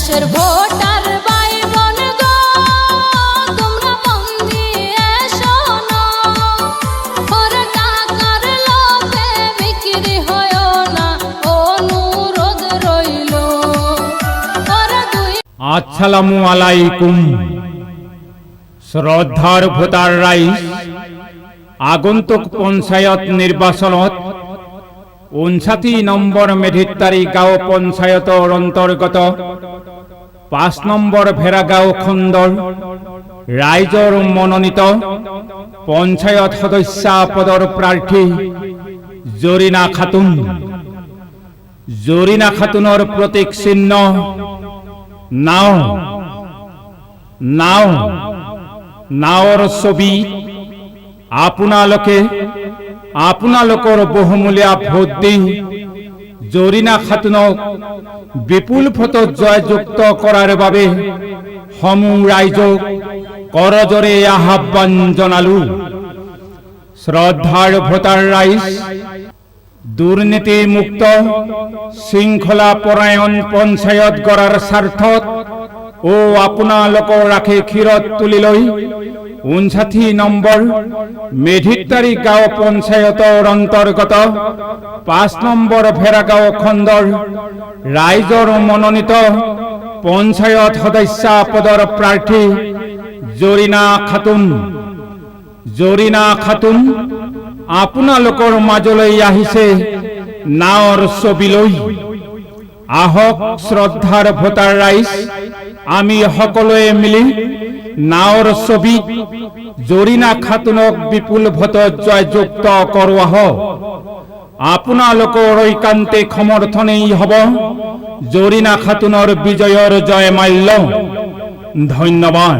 দেশের ভোটার ভাই বোন গো, তোমরা মন দিয়ে শোনো, ওরে টাকার লোভে বিক্রি হয়ো না, অনুরোধ রইল। আসসালামু আলাইকুম। শ্রদ্ধার ভোটার রাইস, আগন্তুক পঞ্চায়ত নির্বাচনত 59 নম্বৰ মেধিতাৰী গাঁও পঞ্চায়তৰ অন্তৰ্গত 5 নম্বৰ ভেড়াগাঁও খণ্ডৰ ৰাইজৰ মনোনীত পঞ্চায়ত সদস্য পদৰ প্ৰাৰ্থী জৰিনা খাতুন। জৰিনা খাতুনৰ প্ৰতীক চিহ্ন নাও। নাও নাওৰ ছবি আপোনালোকৰ বহুমূলীয়া ভোট দি জৰিনা খাতুনক বিপুল ভোটত জয়যুক্ত কৰাৰ বাবে সমূহ ৰাইজক কৰজোৰে আহ্বান জনালো। শ্ৰদ্ধাৰ ভোটাৰ ৰাইজ, দুৰ্নীতিমুক্ত শৃংখলা পৰায়ণ পঞ্চায়ত গঢ়াৰ স্বাৰ্থত আপোনালোকৰ ৰাখি ক্ষীৰত তুলি লৈ 59 নম্বৰ মেধিতাৰী গাঁও পঞ্চায়তৰ অন্তৰ্গত 5 নম্বৰ ভেড়াগাঁও খণ্ডৰ ৰাইজৰ মনোনীত পঞ্চায়ত সদস্য পদৰ প্ৰাৰ্থী জৰিনা খাতুন। জৰিনা খাতুন আপোনালোকৰ মাজলৈ আহিছে নাওৰ ছবি লৈ। আহক শ্ৰদ্ধাৰ ভোটাৰ ৰাইজ, আমি সকলোৱে মিলি নাওৰ ছবিত জৰিনা খাতুনক বিপুল ভোটত জয়যুক্ত কৰোৱা হওক। আপোনালোকৰ ঐকান্তিক সমৰ্থনেই হ'ব জৰিনা খাতুনৰ বিজয়ৰ জয়মাল্য। ধন্যবাদ।